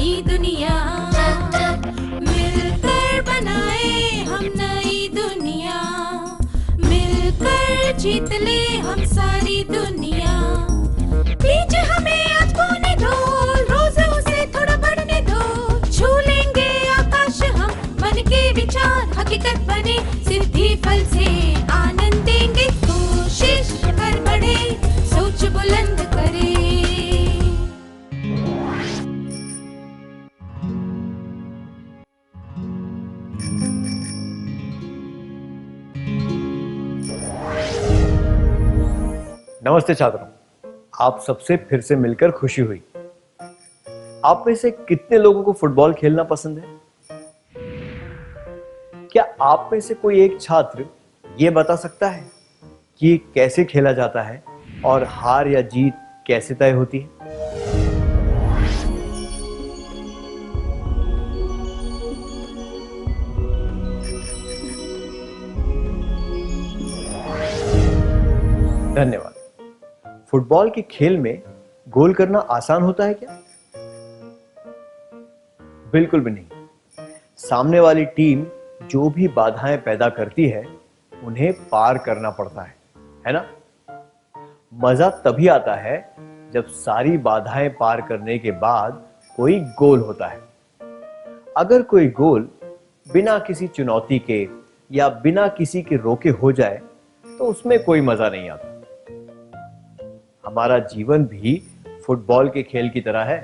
नई दुनिया, मिलकर बनाए हम नई दुनिया, मिलकर जीत ले हम सारी दुनिया। बीच हमें आज बोने दो, रोज उसे थोड़ा बढ़ने दो, छू लेंगे आकाश हम, मन के विचार हकीकत बने, सिद्धि फल से आनंद देंगे, कोशिश कर बढ़े, सोच बुलंद करे। नमस्ते छात्रों, आप सबसे फिर से मिलकर खुशी हुई। आप में से कितने लोगों को फुटबॉल खेलना पसंद है? क्या आप में से कोई एक छात्र ये बता सकता है कि कैसे खेला जाता है और हार या जीत कैसे तय होती है? धन्यवाद। फुटबॉल के खेल में गोल करना आसान होता है क्या? बिल्कुल भी नहीं। सामने वाली टीम जो भी बाधाएं पैदा करती है उन्हें पार करना पड़ता है ना? मजा तभी आता है जब सारी बाधाएं पार करने के बाद कोई गोल होता है। अगर कोई गोल बिना किसी चुनौती के या बिना किसी के रोके हो जाए तो उसमें कोई मजा नहीं आता। हमारा जीवन भी फुटबॉल के खेल की तरह है।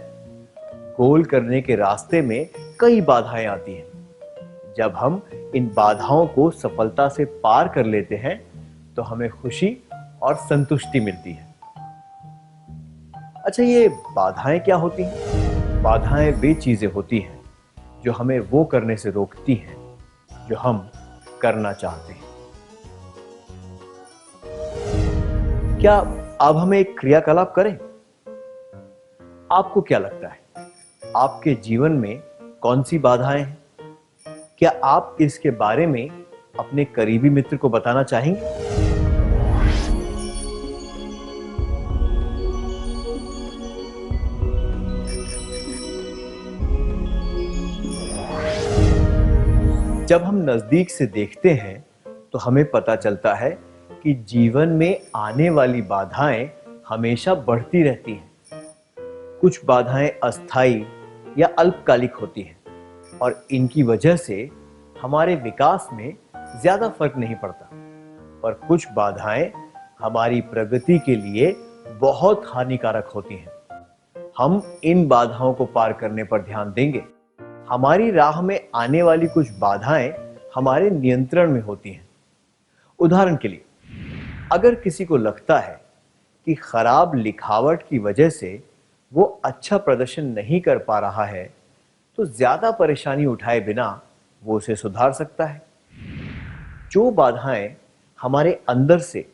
गोल करने के रास्ते में कई बाधाएं आती हैं। जब हम इन बाधाओं को सफलता से पार कर लेते हैं तो हमें खुशी और संतुष्टि मिलती है। अच्छा, ये बाधाएं क्या होती हैं? बाधाएं वे चीजें होती हैं जो हमें वो करने से रोकती हैं जो हम करना चाहते हैं। क्या अब हम एक क्रियाकलाप करें? आपको क्या लगता है, आपके जीवन में कौन सी बाधाएं हैं? क्या आप इसके बारे में अपने करीबी मित्र को बताना चाहेंगे? जब हम नजदीक से देखते हैं तो हमें पता चलता है कि जीवन में आने वाली बाधाएं हमेशा बढ़ती रहती हैं। कुछ बाधाएं अस्थायी या अल्पकालिक होती हैं और इनकी वजह से हमारे विकास में ज्यादा फर्क नहीं पड़ता, पर कुछ बाधाएं हमारी प्रगति के लिए बहुत हानिकारक होती हैं। हम इन बाधाओं को पार करने पर ध्यान देंगे। हमारी राह में आने वाली कुछ बाधाएं हमारे नियंत्रण में होती हैं। उदाहरण के लिए, अगर किसी को लगता है कि खराब लिखावट की वजह से वो अच्छा प्रदर्शन नहीं कर पा रहा है, तो ज्यादा परेशानी उठाए बिना वो उसे सुधार सकता है। जो बाधाएं हमारे अंदर से,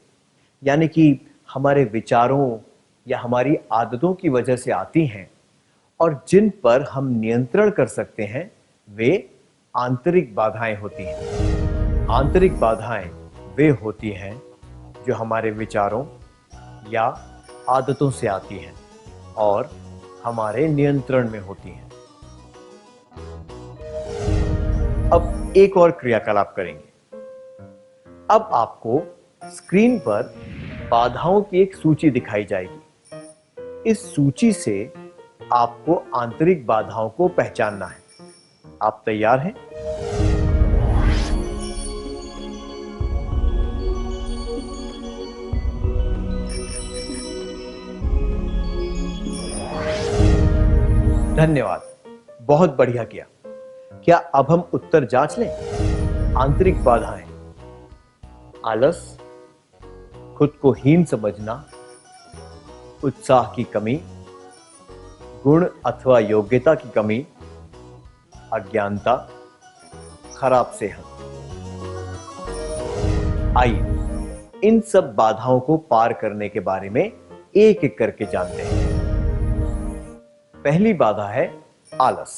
यानी कि हमारे विचारों या हमारी आदतों की वजह से आती हैं और जिन पर हम नियंत्रण कर सकते हैं, वे आंतरिक बाधाएं होती हैं। आंतरिक बाधाएं वे होती हैं जो हमारे विचारों या आदतों से आती हैं और हमारे नियंत्रण में होती हैं। अब एक और क्रियाकलाप करेंगे। अब आपको स्क्रीन पर बाधाओं की एक सूची दिखाई जाएगी। इस सूची से आपको आंतरिक बाधाओं को पहचानना है। आप तैयार हैं? धन्यवाद, बहुत बढ़िया किया। क्या अब हम उत्तर जांच लें? आंतरिक बाधाएं: आलस, खुद को हीन समझना, उत्साह की कमी, गुण अथवा योग्यता की कमी, अज्ञानता, खराब सेहत। आइए इन सब बाधाओं को पार करने के बारे में एक एक करके जानते हैं। पहली बाधा है आलस।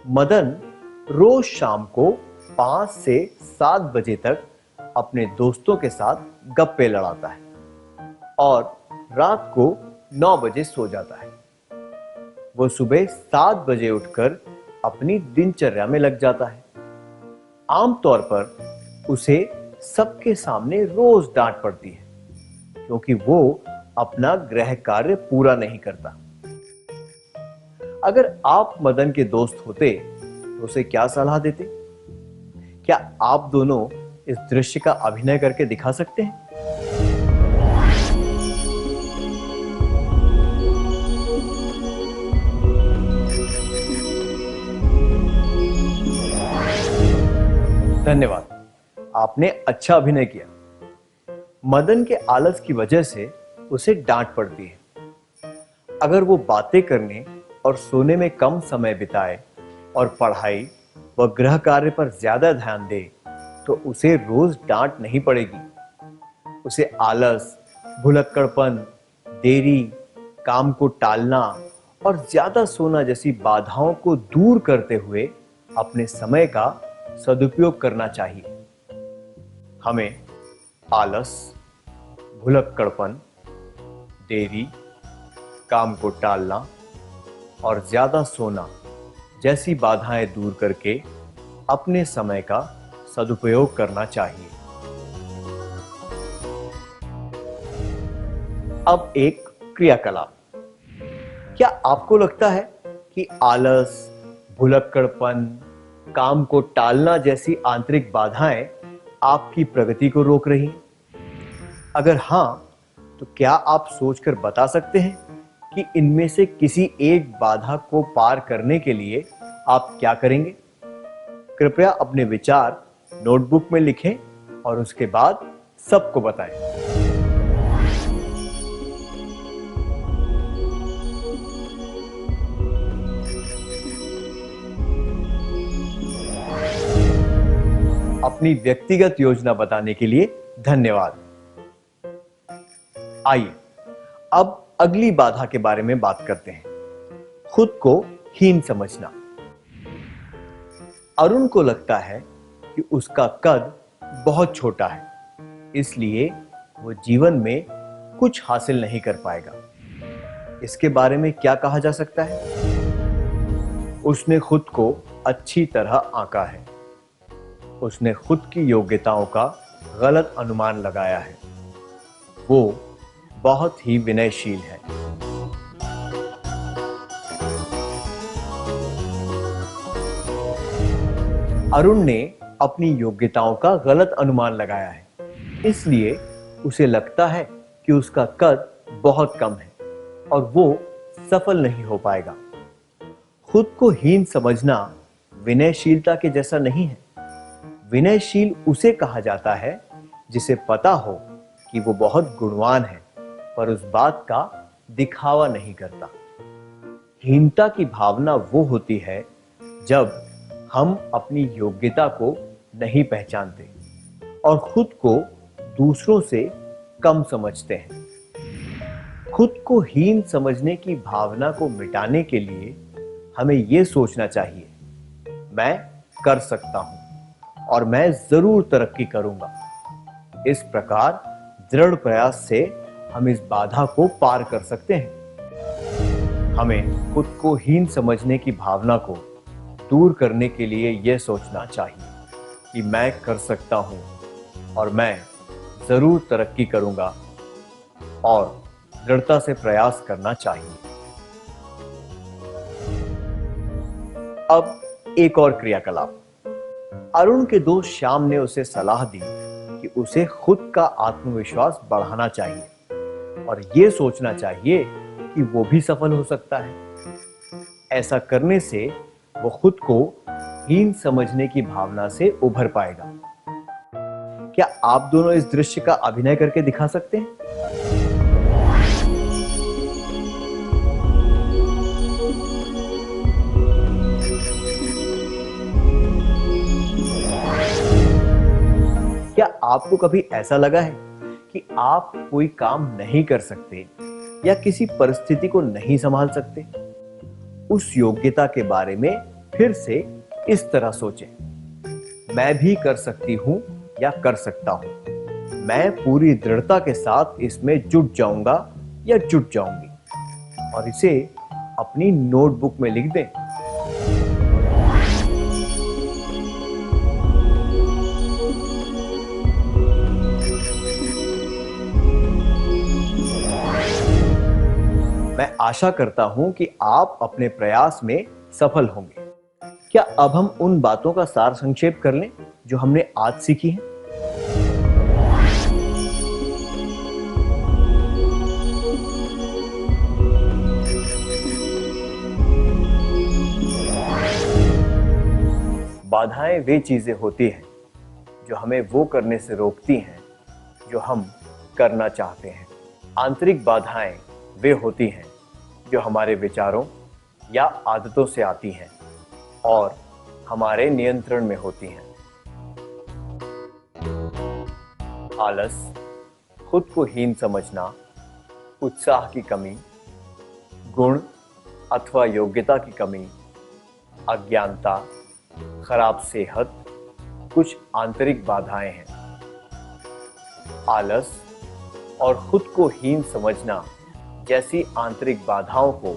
मदन रोज शाम को 5 से 7 बजे तक अपने दोस्तों के साथ गप्पे लड़ाता है और रात को 9 बजे सो जाता है। वो सुबह 7 बजे उठकर अपनी दिनचर्या में लग जाता है। आमतौर पर उसे सबके सामने रोज डांट पड़ती है क्योंकि वो अपना गृह कार्य पूरा नहीं करता। अगर आप मदन के दोस्त होते तो उसे क्या सलाह देते? क्या आप दोनों इस दृश्य का अभिनय करके दिखा सकते हैं? धन्यवाद, आपने अच्छा अभिनय किया। मदन के आलस की वजह से उसे डांट पड़ती है। अगर वो बातें करने और सोने में कम समय बिताए और पढ़ाई व गृह कार्य पर ज्यादा ध्यान दे तो उसे रोज डांट नहीं पड़ेगी। उसे आलस, भुलक्कड़पन, देरी, काम को टालना और ज्यादा सोना जैसी बाधाओं को दूर करते हुए अपने समय का सदुपयोग करना चाहिए। हमें आलस, भुलक्कड़पन, देरी, काम को टालना और ज्यादा सोना जैसी बाधाएं दूर करके अपने समय का सदुपयोग करना चाहिए। अब एक क्रियाकलाप। क्या आपको लगता है कि आलस, भुलक्कड़पन, काम को टालना जैसी आंतरिक बाधाएं आपकी प्रगति को रोक रही हैं? अगर हां, तो क्या आप सोचकर बता सकते हैं कि इनमें से किसी एक बाधा को पार करने के लिए आप क्या करेंगे? कृपया अपने विचार नोटबुक में लिखें और उसके बाद सबको बताएं। अपनी व्यक्तिगत योजना बताने के लिए धन्यवाद। आइए अब अगली बाधा के बारे में बात करते हैं, खुद को हीन समझना। अरुण को लगता है कि उसका कद बहुत छोटा है, इसलिए वो जीवन में कुछ हासिल नहीं कर पाएगा। इसके बारे में क्या कहा जा सकता है? उसने खुद को अच्छी तरह आंका है। उसने खुद की योग्यताओं का गलत अनुमान लगाया है। वो बहुत ही विनयशील है। अरुण ने अपनी योग्यताओं का गलत अनुमान लगाया है, इसलिए उसे लगता है कि उसका कद बहुत कम है और वो सफल नहीं हो पाएगा। खुद को हीन समझना विनयशीलता के जैसा नहीं है। विनयशील उसे कहा जाता है जिसे पता हो कि वो बहुत गुणवान है पर उस बात का दिखावा नहीं करता। हीनता की भावना वो होती है जब हम अपनी योग्यता को नहीं पहचानते और खुद को दूसरों से कम समझते हैं। खुद को हीन समझने की भावना को मिटाने के लिए हमें यह सोचना चाहिए, मैं कर सकता हूं और मैं जरूर तरक्की करूंगा। इस प्रकार दृढ़ प्रयास से हम इस बाधा को पार कर सकते हैं। हमें खुद को हीन समझने की भावना को दूर करने के लिए यह सोचना चाहिए कि मैं कर सकता हूं और मैं जरूर तरक्की करूंगा और दृढ़ता से प्रयास करना चाहिए। अब एक और क्रियाकलाप। अरुण के दोस्त श्याम ने उसे सलाह दी कि उसे खुद का आत्मविश्वास बढ़ाना चाहिए और यह सोचना चाहिए कि वो भी सफल हो सकता है। ऐसा करने से वो खुद को हीन समझने की भावना से उभर पाएगा। क्या आप दोनों इस दृश्य का अभिनय करके दिखा सकते हैं? क्या आपको कभी ऐसा लगा है कि आप कोई काम नहीं कर सकते या किसी परिस्थिति को नहीं संभाल सकते? उस योग्यता के बारे में फिर से इस तरह सोचें, मैं भी कर सकती हूं या कर सकता हूं। मैं पूरी दृढ़ता के साथ इसमें जुट जाऊंगा या जुट जाऊंगी और इसे अपनी नोटबुक में लिख दें। मैं आशा करता हूं कि आप अपने प्रयास में सफल होंगे। क्या अब हम उन बातों का सार संक्षेप कर लें जो हमने आज सीखी हैं? बाधाएं वे चीजें होती हैं जो हमें वो करने से रोकती हैं जो हम करना चाहते हैं। आंतरिक बाधाएं वे होती हैं जो हमारे विचारों या आदतों से आती हैं और हमारे नियंत्रण में होती हैं। आलस, खुद को हीन समझना, उत्साह की कमी, गुण अथवा योग्यता की कमी, अज्ञानता, खराब सेहत कुछ आंतरिक बाधाएं हैं। आलस और खुद को हीन समझना जैसी आंतरिक बाधाओं को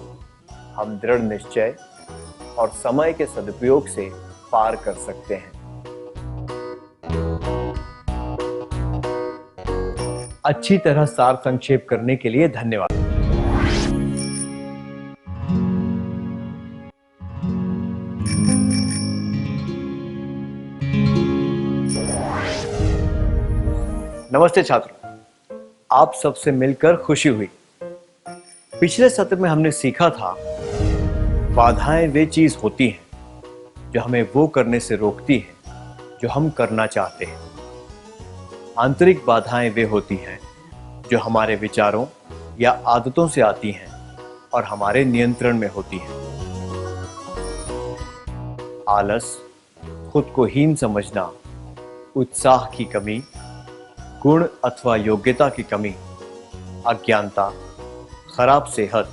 हम दृढ़ निश्चय और समय के सदुपयोग से पार कर सकते हैं। अच्छी तरह सार संक्षेप करने के लिए धन्यवाद। नमस्ते छात्रों, आप सबसे मिलकर खुशी हुई। पिछले सत्र में हमने सीखा था बाधाएं वे चीज होती हैं जो हमें वो करने से रोकती हैं जो हम करना चाहते हैं। आंतरिक बाधाएं वे होती हैं जो हमारे विचारों या आदतों से आती हैं और हमारे नियंत्रण में होती हैं। आलस, खुद को हीन समझना, उत्साह की कमी, गुण अथवा योग्यता की कमी, अज्ञानता, खराब सेहत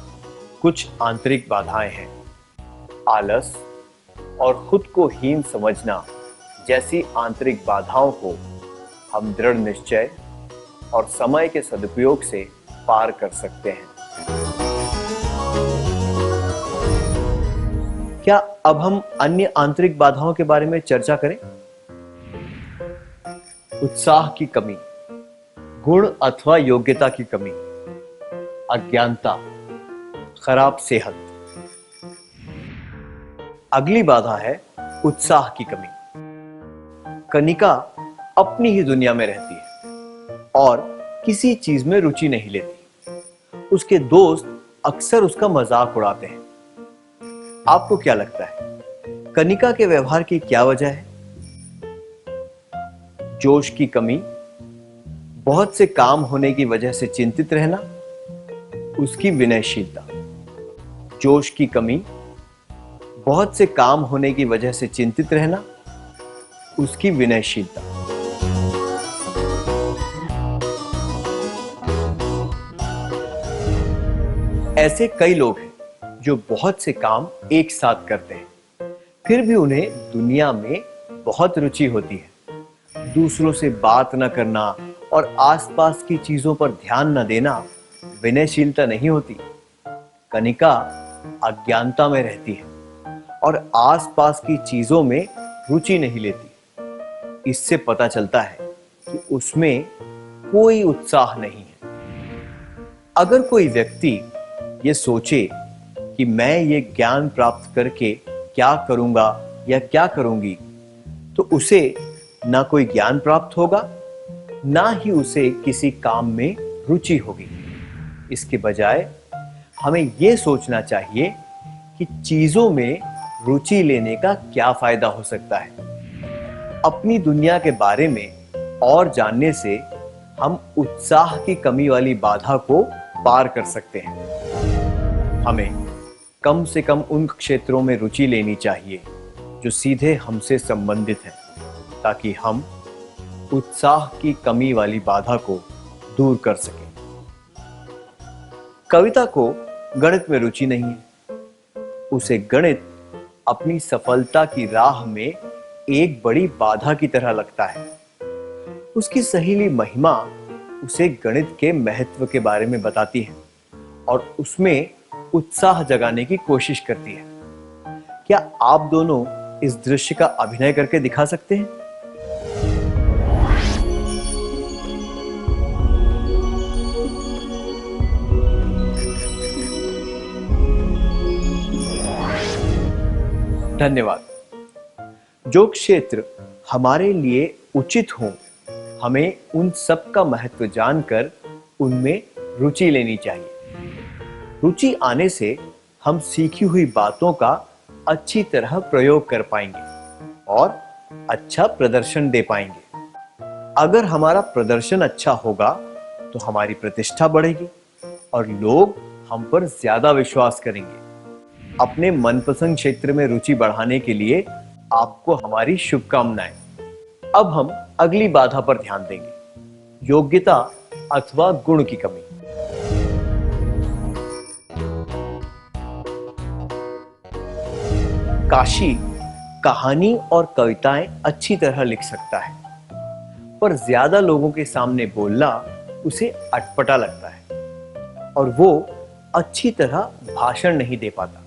कुछ आंतरिक बाधाएं हैं। आलस और खुद को हीन समझना जैसी आंतरिक बाधाओं को हम दृढ़ निश्चय और समय के सदुपयोग से पार कर सकते हैं। क्या अब हम अन्य आंतरिक बाधाओं के बारे में चर्चा करें? उत्साह की कमी, गुण अथवा योग्यता की कमी, अज्ञानता, खराब सेहत। अगली बाधा है उत्साह की कमी। कनिका अपनी ही दुनिया में रहती है और किसी चीज में रुचि नहीं लेती। उसके दोस्त अक्सर उसका मजाक उड़ाते हैं। आपको क्या लगता है, कनिका के व्यवहार की क्या वजह है? जोश की कमी, बहुत से काम होने की वजह से चिंतित रहना, उसकी विनयशीलता। जोश की कमी, बहुत से काम होने की वजह से चिंतित रहना, उसकी विनयशीलता। ऐसे कई लोग हैं जो बहुत से काम एक साथ करते हैं, फिर भी उन्हें दुनिया में बहुत रुचि होती है। दूसरों से बात न करना और आसपास की चीजों पर ध्यान न देना विनयशीलता नहीं होती। कनिका अज्ञानता में रहती है और आसपास की चीजों में रुचि नहीं लेती। इससे पता चलता है कि उसमें कोई उत्साह नहीं है। अगर कोई व्यक्ति ये सोचे कि मैं ये ज्ञान प्राप्त करके क्या करूंगा या क्या करूंगी, तो उसे ना कोई ज्ञान प्राप्त होगा, ना ही उसे किसी काम में रुचि होगी। इसके बजाय हमें यह सोचना चाहिए कि चीजों में रुचि लेने का क्या फायदा हो सकता है। अपनी दुनिया के बारे में और जानने से हम उत्साह की कमी वाली बाधा को पार कर सकते हैं। हमें कम से कम उन क्षेत्रों में रुचि लेनी चाहिए जो सीधे हमसे संबंधित हैं, ताकि हम उत्साह की कमी वाली बाधा को दूर कर सकें। कविता को गणित में रुचि नहीं है। उसे गणित अपनी सफलता की राह में एक बड़ी बाधा की तरह लगता है। उसकी सहेली महिमा उसे गणित के महत्व के बारे में बताती है और उसमें उत्साह जगाने की कोशिश करती है। क्या आप दोनों इस दृश्य का अभिनय करके दिखा सकते हैं? धन्यवाद। जो क्षेत्र हमारे लिए उचित हो, हमें उन सब का महत्व जानकर उनमें रुचि लेनी चाहिए। रुचि आने से हम सीखी हुई बातों का अच्छी तरह प्रयोग कर पाएंगे और अच्छा प्रदर्शन दे पाएंगे। अगर हमारा प्रदर्शन अच्छा होगा तो हमारी प्रतिष्ठा बढ़ेगी और लोग हम पर ज्यादा विश्वास करेंगे। अपने मनपसंद क्षेत्र में रुचि बढ़ाने के लिए आपको हमारी शुभकामनाएं। अब हम अगली बाधा पर ध्यान देंगे, योग्यता अथवा गुण की कमी। काशी कहानी और कविताएं अच्छी तरह लिख सकता है, पर ज्यादा लोगों के सामने बोलना उसे अटपटा लगता है और वो अच्छी तरह भाषण नहीं दे पाता।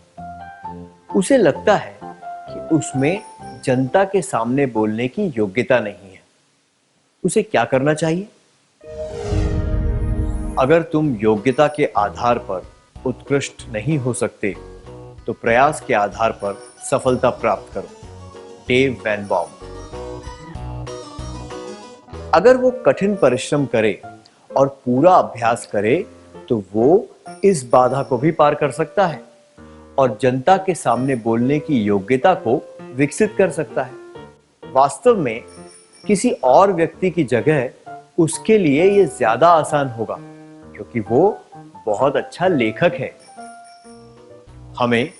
उसे लगता है कि उसमें जनता के सामने बोलने की योग्यता नहीं है। उसे क्या करना चाहिए? अगर तुम योग्यता के आधार पर उत्कृष्ट नहीं हो सकते तो प्रयास के आधार पर सफलता प्राप्त करो। Dave Van Baum. अगर वो कठिन परिश्रम करे और पूरा अभ्यास करे तो वो इस बाधा को भी पार कर सकता है और जनता के सामने बोलने की योग्यता को विकसित कर सकता है। वास्तव में किसी और व्यक्ति की जगह उसके लिए यह ज्यादा आसान होगा क्योंकि वो बहुत अच्छा लेखक है। हमें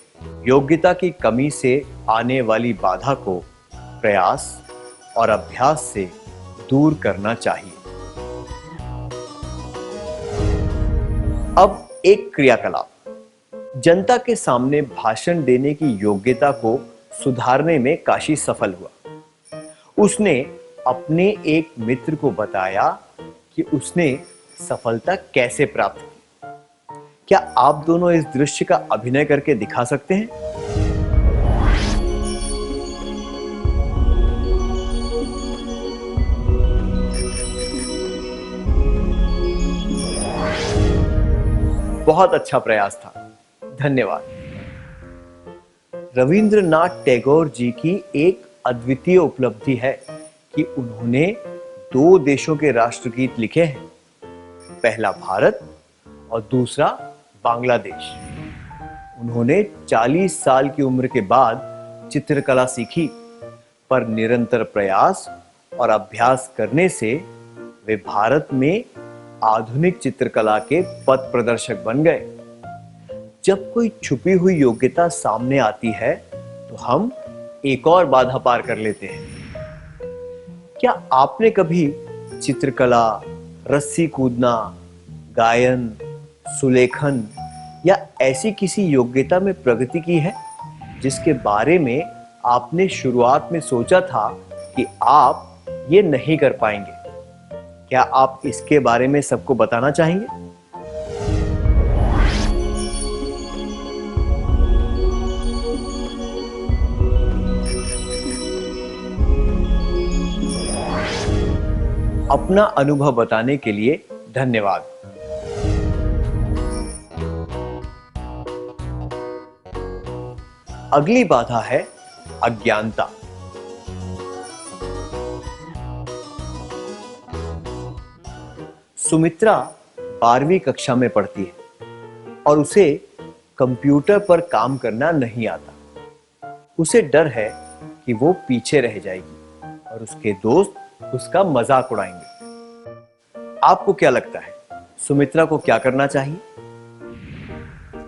योग्यता की कमी से आने वाली बाधा को प्रयास और अभ्यास से दूर करना चाहिए। अब एक क्रियाकलाप। जनता के सामने भाषण देने की योग्यता को सुधारने में काशी सफल हुआ। उसने अपने एक मित्र को बताया कि उसने सफलता कैसे प्राप्त की। क्या आप दोनों इस दृश्य का अभिनय करके दिखा सकते हैं? बहुत अच्छा प्रयास था। धन्यवाद। रविंद्रनाथ टैगोर जी की एक अद्वितीय उपलब्धि है कि उन्होंने 2 देशों के राष्ट्रगीत लिखे हैं, पहला भारत और दूसरा बांग्लादेश। उन्होंने 40 साल की उम्र के बाद चित्रकला सीखी, पर निरंतर प्रयास और अभ्यास करने से वे भारत में आधुनिक चित्रकला के पथ प्रदर्शक बन गए। जब कोई छुपी हुई योग्यता सामने आती है तो हम एक और बाधा पार कर लेते हैं। क्या आपने कभी चित्रकला, रस्सी कूदना, गायन, सुलेखन या ऐसी किसी योग्यता में प्रगति की है जिसके बारे में आपने शुरुआत में सोचा था कि आप ये नहीं कर पाएंगे? क्या आप इसके बारे में सबको बताना चाहेंगे? अपना अनुभव बताने के लिए धन्यवाद। अगली बाधा है अज्ञानता। सुमित्रा 12वीं कक्षा में पढ़ती है और उसे कंप्यूटर पर काम करना नहीं आता। उसे डर है कि वो पीछे रह जाएगी और उसके दोस्त उसका मजाक उड़ाएंगे। आपको क्या लगता है सुमित्रा को क्या करना चाहिए?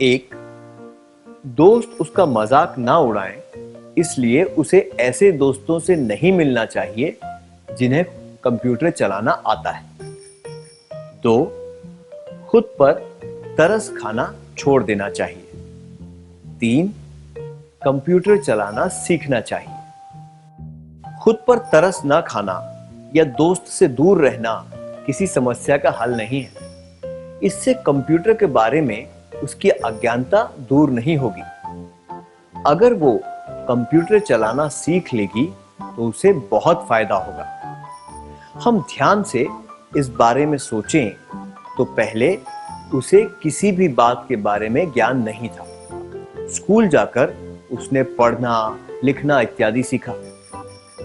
1. दोस्त उसका मजाक ना उड़ाएं, इसलिए उसे ऐसे दोस्तों से नहीं मिलना चाहिए जिन्हें कंप्यूटर चलाना आता है। 2. खुद पर तरस खाना छोड़ देना चाहिए। 3. कंप्यूटर चलाना सीखना चाहिए। खुद पर तरस ना खाना या दोस्त से दूर रहना किसी समस्या का हल नहीं है। इससे कंप्यूटर के बारे में उसकी अज्ञानता दूर नहीं होगी। अगर वो कंप्यूटर चलाना सीख लेगी तो उसे बहुत फायदा होगा। हम ध्यान से इस बारे में सोचें तो पहले उसे किसी भी बात के बारे में ज्ञान नहीं था। स्कूल जाकर उसने पढ़ना, लिखना इत्यादि सीखा।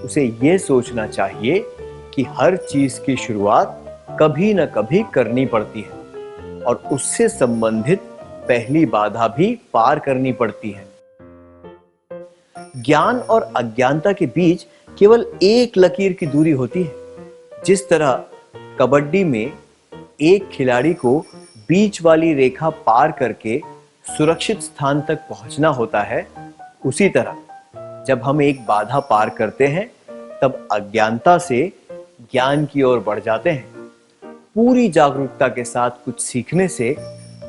उसे ये सोचना चाहिए कि हर चीज की शुरुआत कभी न कभी करनी पड़ती है और उससे संबंधित पहली बाधा भी पार करनी पड़ती है। ज्ञान और अज्ञानता के बीच केवल एक लकीर की दूरी होती है। जिस तरह कबड्डी में एक खिलाड़ी को बीच वाली रेखा पार करके सुरक्षित स्थान तक पहुंचना होता है, उसी तरह जब हम एक बाधा पार करते हैं तब अज्ञानता से ज्ञान की ओर बढ़ जाते हैं। पूरी जागरूकता के साथ कुछ सीखने से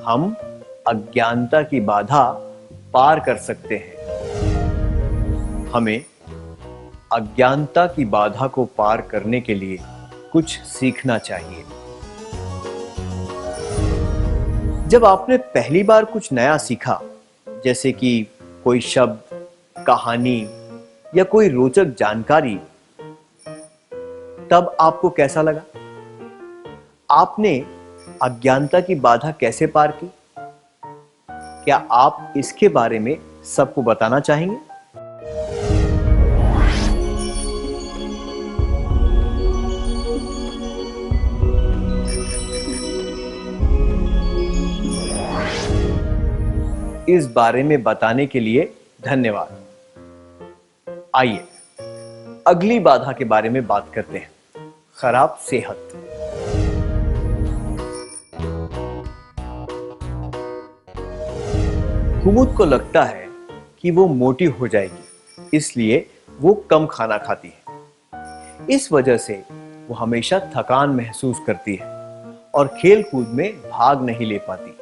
हम अज्ञानता की बाधा पार कर सकते हैं। हमें अज्ञानता की बाधा को पार करने के लिए कुछ सीखना चाहिए। जब आपने पहली बार कुछ नया सीखा, जैसे कि कोई शब्द, कहानी या कोई रोचक जानकारी, तब आपको कैसा लगा? आपने अज्ञानता की बाधा कैसे पार की? क्या आप इसके बारे में सबको बताना चाहेंगे? इस बारे में बताने के लिए धन्यवाद। आइए अगली बाधा के बारे में बात करते हैं, खराब सेहत। कुमुद को लगता है कि वो मोटी हो जाएगी, इसलिए वो कम खाना खाती है। इस वजह से वो हमेशा थकान महसूस करती है और खेल कूद में भाग नहीं ले पाती।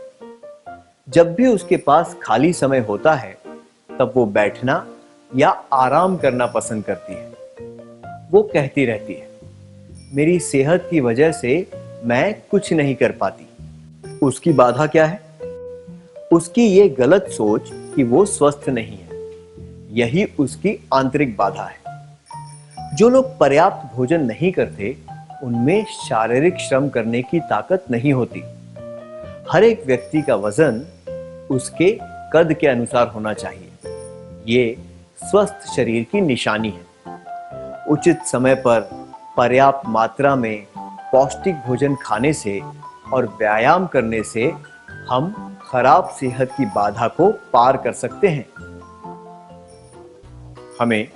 जब भी उसके पास खाली समय होता है तब वो बैठना या आराम करना पसंद करती है। वो कहती रहती है, मेरी सेहत की वजह से मैं कुछ नहीं कर पाती। उसकी बाधा क्या है? उसकी ये गलत सोच कि वो स्वस्थ नहीं है, यही उसकी आंतरिक बाधा है। जो लोग पर्याप्त भोजन नहीं करते, उनमें शारीरिक श्रम करने की ताकत नहीं होती। हर एक व्यक्ति का वजन उसके कद के अनुसार होना चाहिए। ये स्वस्थ शरीर की निशानी है। उचित समय पर पर्याप्त मात्रा में पौष्टिक भोजन खाने से और व्यायाम करने से हम खराब सेहत की बाधा को पार कर सकते हैं। हमें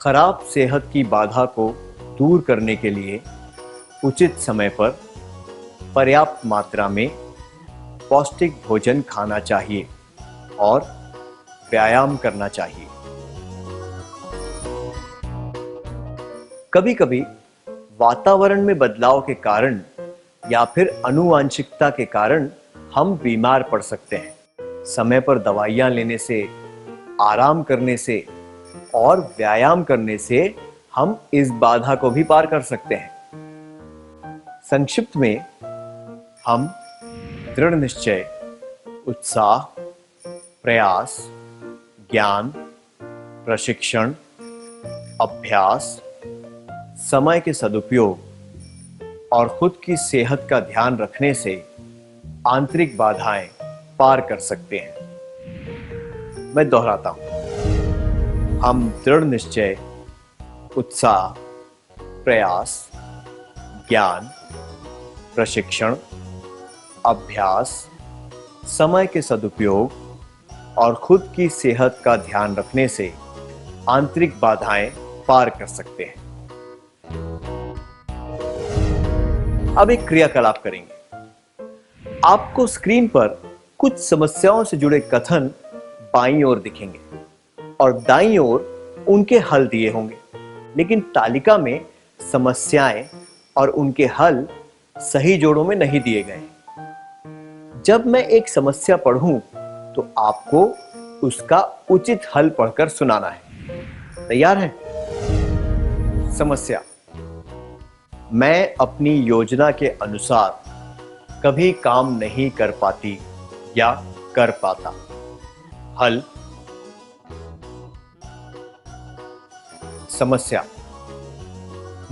खराब सेहत की बाधा को दूर करने के लिए उचित समय पर पर्याप्त मात्रा में पौष्टिक भोजन खाना चाहिए और व्यायाम करना चाहिए। कभी-कभी वातावरण में बदलाव के कारण या फिर आनुवांशिकता के कारण हम बीमार पड़ सकते हैं। समय पर दवाइयां लेने से, आराम करने से और व्यायाम करने से हम इस बाधा को भी पार कर सकते हैं। संक्षिप्त में हम दृढ़ निश्चय, उत्साह, प्रयास, ज्ञान, प्रशिक्षण, अभ्यास, समय के सदुपयोग और खुद की सेहत का ध्यान रखने से आंतरिक बाधाएं पार कर सकते हैं। मैं दोहराता हूं, हम दृढ़ निश्चय, उत्साह, प्रयास, ज्ञान, प्रशिक्षण, अभ्यास, समय के सदुपयोग और खुद की सेहत का ध्यान रखने से आंतरिक बाधाएं पार कर सकते हैं। अब एक क्रियाकलाप करेंगे। आपको स्क्रीन पर कुछ समस्याओं से जुड़े कथन बाईं ओर दिखेंगे और दाईं ओर उनके हल दिए होंगे, लेकिन तालिका में समस्याएं और उनके हल सही जोड़ों में नहीं दिए गए। जब मैं एक समस्या पढ़ूं तो आपको उसका उचित हल पढ़कर सुनाना है। तैयार हैं? समस्या: मैं अपनी योजना के अनुसार कभी काम नहीं कर पाती या कर पाता। हल। समस्या,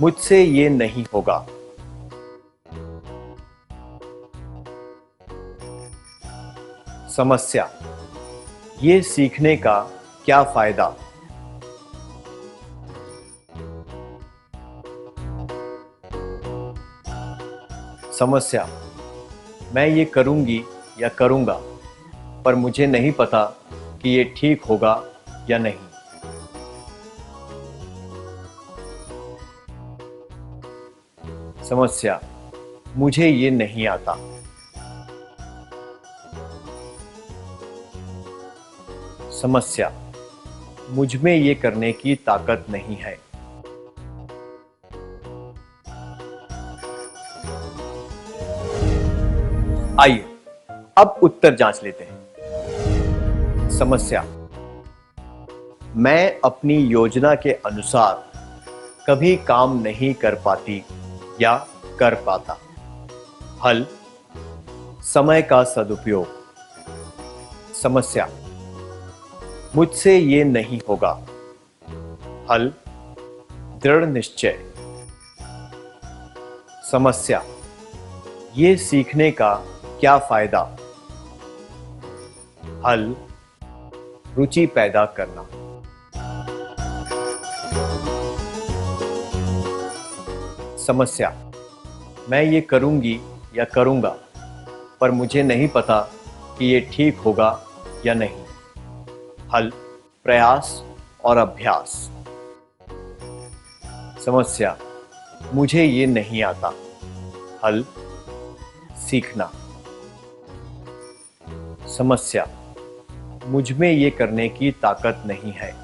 मुझसे ये नहीं होगा। समस्या, ये सीखने का क्या फायदा। समस्या, मैं ये करूंगी या करूंगा, पर मुझे नहीं पता कि ये ठीक होगा या नहीं। समस्या, मुझे ये नहीं आता। समस्या, मुझ में ये करने की ताकत नहीं है। आइए अब उत्तर जांच लेते हैं। समस्या, मैं अपनी योजना के अनुसार कभी काम नहीं कर पाती या कर पाता। हल। समय का सदुपयोग। समस्या, मुझसे ये नहीं होगा। हल। दृढ़ निश्चय। समस्या, ये सीखने का क्या फायदा। हल। रुचि पैदा करना। समस्या, मैं ये करूंगी या करूंगा, पर मुझे नहीं पता कि ये ठीक होगा या नहीं। हल। प्रयास और अभ्यास। समस्या, मुझे ये नहीं आता। हल। सीखना। समस्या, मुझ में ये करने की ताकत नहीं है।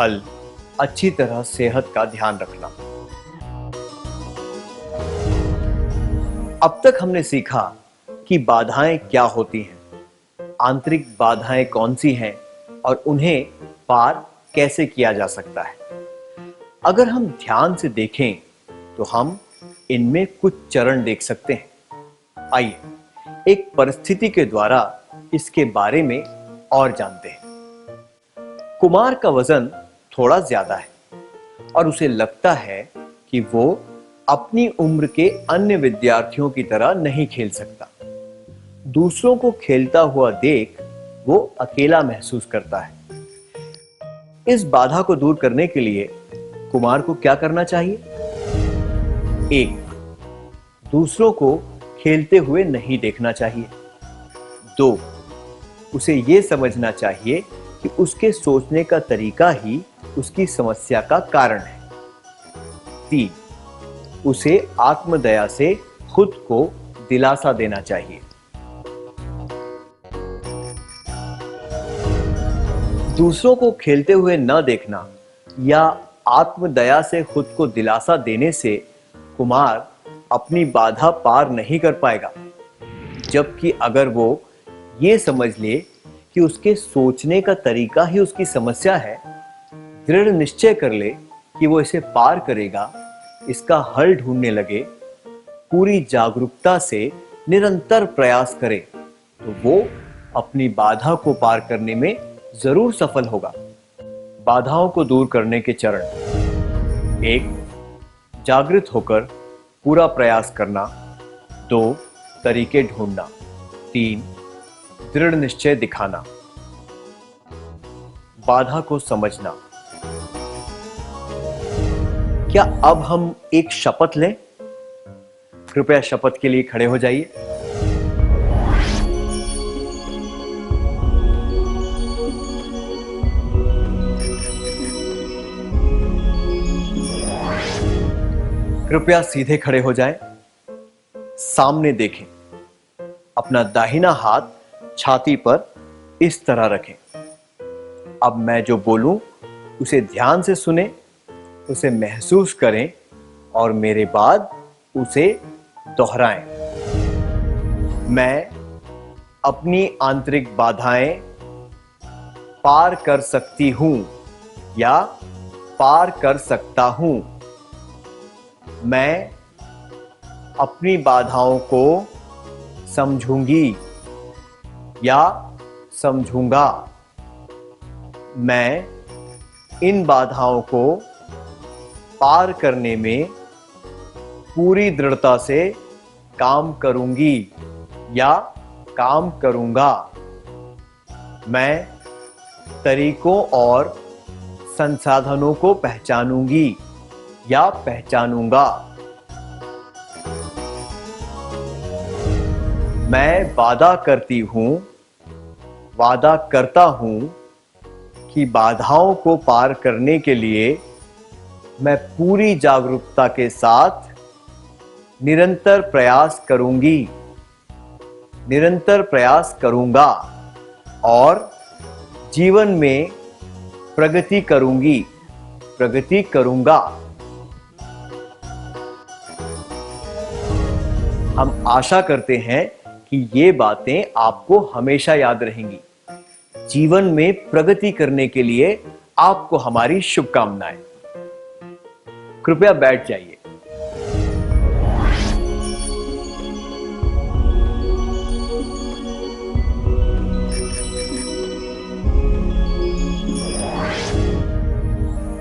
हल। अच्छी तरह सेहत का ध्यान रखना। अब तक हमने सीखा कि बाधाएं क्या होती हैं, आंतरिक बाधाएं कौन सी हैं और उन्हें पार कैसे किया जा सकता है। अगर हम ध्यान से देखें तो हम इनमें कुछ चरण देख सकते हैं। आइए एक परिस्थिति के द्वारा इसके बारे में और जानते हैं। कुमार का वजन थोड़ा ज्यादा है और उसे लगता है कि वो अपनी उम्र के अन्य विद्यार्थियों की तरह नहीं खेल सकता। दूसरों को खेलता हुआ देख वो अकेला महसूस करता है। इस बाधा को दूर करने के लिए कुमार को क्या करना चाहिए? 1. दूसरों को खेलते हुए नहीं देखना चाहिए। 2. उसे यह समझना चाहिए कि उसके सोचने का तरीका ही उसकी समस्या का कारण है। 3. उसे आत्मदया से खुद को दिलासा देना चाहिए। दूसरों को खेलते हुए न देखना या आत्मदया से खुद को दिलासा देने से कुमार अपनी बाधा पार नहीं कर पाएगा। जबकि अगर वो ये समझ ले कि उसके सोचने का तरीका ही उसकी समस्या है, दृढ़ निश्चय कर ले कि वो इसे पार करेगा, इसका हल ढूंढने लगे, पूरी जागरूकता से निरंतर प्रयास करे, तो वो अपनी बाधा को पार करने में जरूर सफल होगा। बाधाओं को दूर करने के चरण। 1. जागृत होकर पूरा प्रयास करना। 2. तरीके ढूंढना। 3. दृढ़ निश्चय दिखाना। बाधा को समझना। क्या अब हम एक शपथ लें? कृपया शपथ के लिए खड़े हो जाइए। कृपया सीधे खड़े हो जाएं। सामने देखें। अपना दाहिना हाथ छाती पर इस तरह रखें। अब मैं जो बोलूं उसे ध्यान से सुने, उसे महसूस करें और मेरे बाद उसे दोहराएं। मैं अपनी आंतरिक बाधाएं पार कर सकती हूं या पार कर सकता हूं। मैं अपनी बाधाओं को समझूंगी, या समझूंगा। मैं इन बाधाओं को पार करने में पूरी दृढ़ता से काम करूंगी या काम करूंगा। मैं तरीकों और संसाधनों को पहचानूंगी या पहचानूंगा। मैं वादा करता हूं कि बाधाओं को पार करने के लिए मैं पूरी जागरूकता के साथ निरंतर प्रयास करूंगा और जीवन में प्रगति करूंगा। हम आशा करते हैं कि ये बातें आपको हमेशा याद रहेंगी। जीवन में प्रगति करने के लिए आपको हमारी शुभकामनाएं। कृपया बैठ जाइए।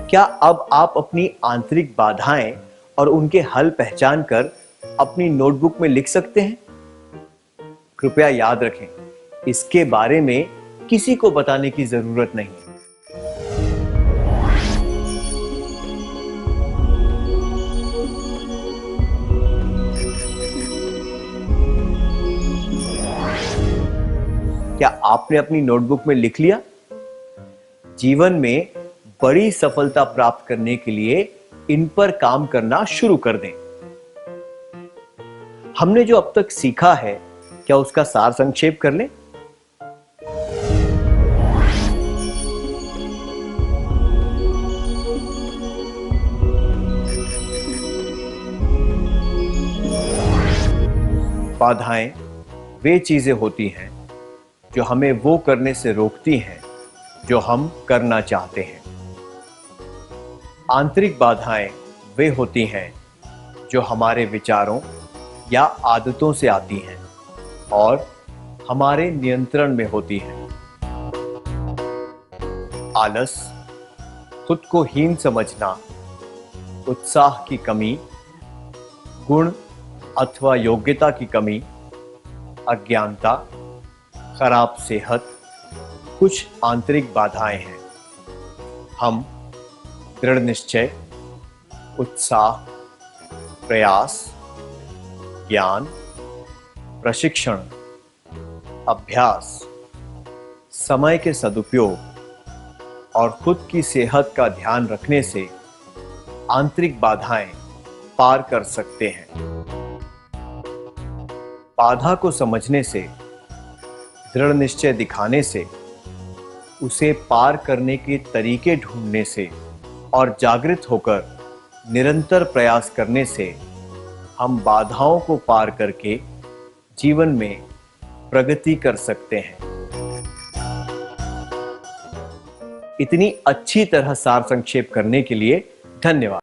क्या अब आप अपनी आंतरिक बाधाएं और उनके हल पहचान कर अपनी नोटबुक में लिख सकते हैं? कृपया याद रखें, इसके बारे में किसी को बताने की जरूरत नहीं। क्या आपने अपनी नोटबुक में लिख लिया? जीवन में बड़ी सफलता प्राप्त करने के लिए इन पर काम करना शुरू कर दें। हमने जो अब तक सीखा है, क्या उसका सार संक्षेप कर लें? बाधाएं वे चीजें होती हैं जो हमें वो करने से रोकती हैं जो हम करना चाहते हैं। आंतरिक बाधाएं वे होती हैं जो हमारे विचारों या आदतों से आती हैं और हमारे नियंत्रण में होती हैं। आलस, खुद को हीन समझना, उत्साह की कमी, गुण अथवा योग्यता की कमी, अज्ञानता, खराब सेहत कुछ आंतरिक बाधाएं हैं। हम दृढ़ निश्चय, उत्साह, प्रयास, ज्ञान, प्रशिक्षण, अभ्यास, समय के सदुपयोग और खुद की सेहत का ध्यान रखने से आंतरिक बाधाएं पार कर सकते हैं। बाधा को समझने से, दृढ़ निश्चय दिखाने से, उसे पार करने के तरीके ढूंढने से और जागृत होकर निरंतर प्रयास करने से हम बाधाओं को पार करके जीवन में प्रगति कर सकते हैं। इतनी अच्छी तरह सार संक्षेप करने के लिए धन्यवाद।